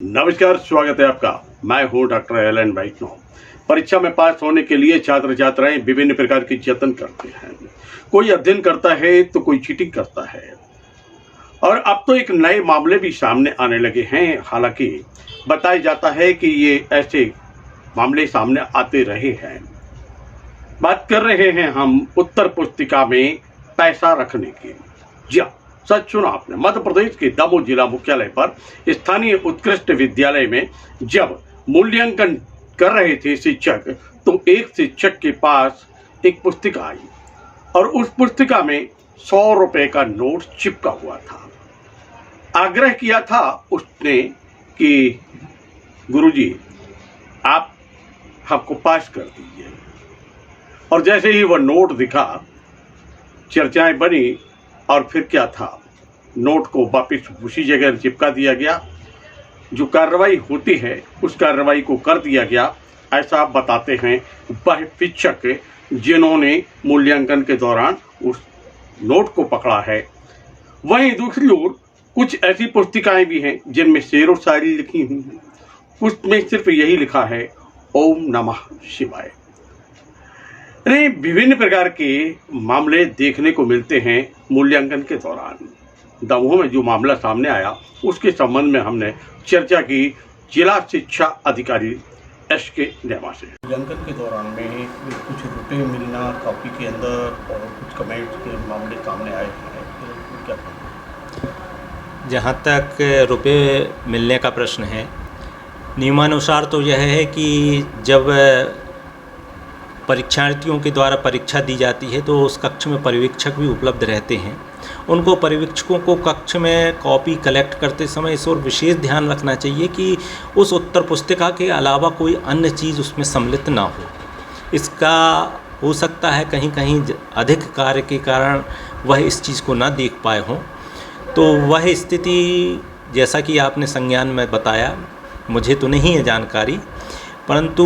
नमस्कार, स्वागत है आपका। मैं हूं डॉक्टर एलन वैष्णव। परीक्षा में पास होने के लिए छात्र छात्राएं विभिन्न प्रकार के यत्न करते हैं। कोई अध्ययन करता है तो कोई चीटिंग करता है। और अब तो एक नए मामले भी सामने आने लगे हैं। हालांकि बताया जाता है कि ये ऐसे मामले सामने आते रहे हैं। बात कर रहे हैं हम उत्तर पुस्तिका में पैसा रखने की। जी हाँ, सच सुना आपने। मध्य प्रदेश के दमोह जिला मुख्यालय पर स्थानीय उत्कृष्ट विद्यालय में जब मूल्यांकन कर रहे थे शिक्षक, तो एक शिक्षक के पास एक पुस्तिका आई और उस पुस्तिका में 100 रुपए का नोट चिपका हुआ था। आग्रह किया था उसने कि गुरुजी, आप हमको पास कर दीजिए। और जैसे ही वह नोट दिखा, चर्चाएं बनी और फिर क्या था, नोट को वापस उसी जगह चिपका दिया गया। जो कार्रवाई होती है उस कार्रवाई को कर दिया गया, ऐसा बताते हैं वह शिक्षक जिन्होंने मूल्यांकन के दौरान उस नोट को पकड़ा है। वहीं दूसरी ओर कुछ ऐसी पुस्तिकाएं भी हैं जिनमें शेर व शायरी लिखी हुई हैं। उसमें सिर्फ यही लिखा है, ओम नमः शिवाय। विभिन्न प्रकार के मामले देखने को मिलते हैं मूल्यांकन के दौरान। दमोह में जो मामला सामने आया उसके संबंध में हमने चर्चा की जिला शिक्षा अधिकारी SK नेमा से। मूल्यांकन के दौरान में कुछ रुपए मिलना कॉपी के अंदर और कुछ कमेंट्स के मामले सामने आए हैं, तो क्या? जहाँ तक रुपए मिलने का प्रश्न है, नियमानुसार तो यह है कि जब परीक्षार्थियों के द्वारा परीक्षा दी जाती है तो उस कक्ष में पर्यवेक्षक भी उपलब्ध रहते हैं। उनको पर्यवेक्षकों को कक्ष में कॉपी कलेक्ट करते समय इस ओर विशेष ध्यान रखना चाहिए कि उस उत्तर पुस्तिका के अलावा कोई अन्य चीज़ उसमें सम्मिलित ना हो। इसका हो सकता है कहीं कहीं अधिक कार्य के कारण वह इस चीज़ को ना देख पाए हों। तो वह स्थिति, जैसा कि आपने संज्ञान में बताया, मुझे तो नहीं है जानकारी, परंतु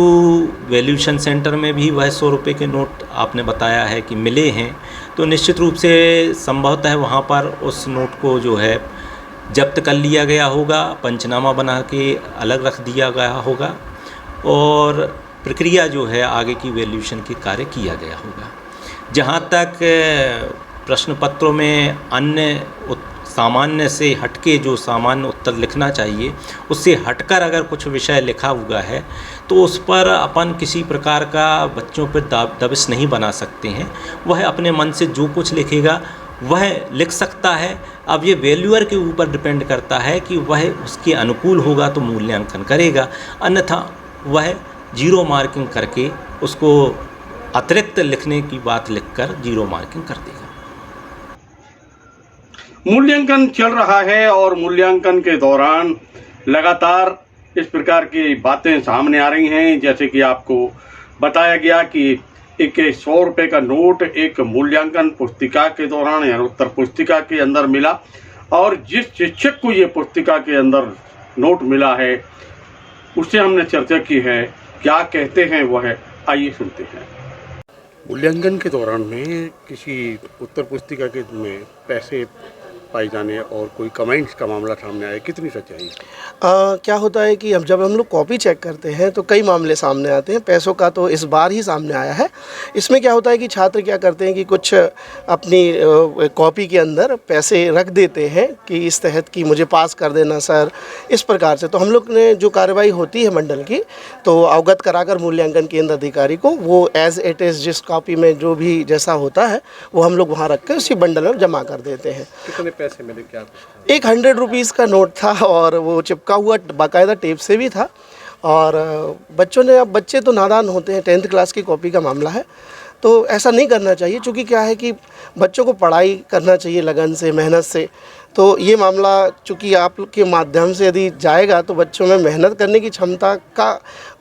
वैल्यूएशन सेंटर में भी वह 100 रुपये के नोट आपने बताया है कि मिले हैं, तो निश्चित रूप से संभवतः वहाँ पर उस नोट को जो है जब्त कर लिया गया होगा, पंचनामा बना के अलग रख दिया गया होगा और प्रक्रिया जो है आगे की वैल्यूएशन के कार्य किया गया होगा। जहाँ तक प्रश्न पत्रों में अन्य सामान्य से हटके जो सामान्य उत्तर लिखना चाहिए उससे हटकर अगर कुछ विषय लिखा हुआ है तो उस पर अपन किसी प्रकार का बच्चों पर दबिश नहीं बना सकते हैं। वह अपने मन से जो कुछ लिखेगा वह लिख सकता है। अब ये वैल्यूअर के ऊपर डिपेंड करता है कि वह उसके अनुकूल होगा तो मूल्यांकन करेगा, अन्यथा वह 0 मार्किंग करके उसको अतिरिक्त लिखने की बात लिखकर 0 मार्किंग कर देगा। मूल्यांकन चल रहा है और मूल्यांकन के दौरान लगातार इस प्रकार की बातें सामने आ रही हैं। जैसे कि आपको बताया गया कि एक 100 रुपये का नोट एक मूल्यांकन पुस्तिका के दौरान या उत्तर पुस्तिका के अंदर मिला और जिस शिक्षक को ये पुस्तिका के अंदर नोट मिला है उससे हमने चर्चा की है। क्या कहते हैं वह, आइए सुनते हैं। मूल्यांकन के दौरान में किसी उत्तर पुस्तिका के में पैसे पाए जाने और कोई कमेंट्स का मामला सामने आया, कितनी सच्चाई है? क्या होता है कि जब हम लोग कॉपी चेक करते हैं तो कई मामले सामने आते हैं। पैसों का तो इस बार ही सामने आया है। इसमें क्या होता है कि छात्र क्या करते हैं कि कुछ अपनी कॉपी के अंदर पैसे रख देते हैं कि इस तहत कि मुझे पास कर देना सर, इस प्रकार से। तो हम लोग ने जो कार्रवाई होती है मंडल की, तो अवगत कराकर मूल्यांकन केंद्र अधिकारी को वो एज इट इज़ जिस कॉपी में जो भी जैसा होता है वो हम लोग वहाँ रख कर उसी बंडल में जमा कर देते हैं। कितने पैसे मिले? क्या? एक 100 रुपीज़ का नोट था और वो चिपका हुआ बाकायदा टेप से भी था। और बच्चों ने, अब बच्चे तो नादान होते हैं, 10th क्लास की कॉपी का मामला है, तो ऐसा नहीं करना चाहिए। चूँकि क्या है कि बच्चों को पढ़ाई करना चाहिए लगन से, मेहनत से। तो ये मामला चूँकि आप के माध्यम से यदि जाएगा तो बच्चों में मेहनत करने की क्षमता का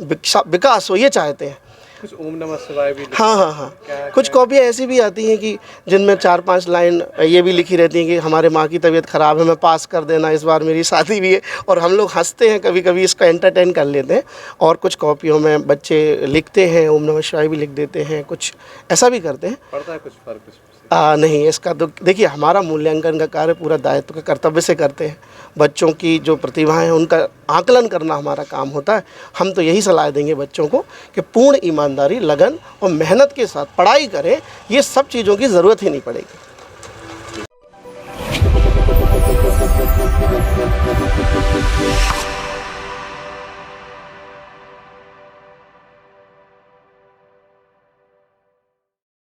विकास हो, ये चाहते हैं। कुछ ओम नमः शिवाय भी? हाँ। कुछ कॉपियाँ ऐसी भी आती हैं कि जिनमें 4-5 लाइन ये भी लिखी रहती हैं कि हमारे माँ की तबीयत ख़राब है, मैं पास कर देना, इस बार मेरी शादी भी है। और हम लोग हंसते हैं, कभी कभी इसका एंटरटेन कर लेते हैं। और कुछ कॉपियों में बच्चे लिखते हैं, ओम नमः शिवाय भी लिख देते हैं, कुछ ऐसा भी करते हैं। पड़ता है कुछ फर्क? नहीं, इसका तो देखिए हमारा मूल्यांकन का कार्य पूरा दायित्व का कर्तव्य से करते हैं। बच्चों की जो प्रतिभाएं हैं उनका आकलन करना हमारा काम होता है। हम तो यही सलाह देंगे बच्चों को कि पूर्ण ईमानदारी, लगन और मेहनत के साथ पढ़ाई करें। ये सब चीज़ों की ज़रूरत ही नहीं पड़ेगी।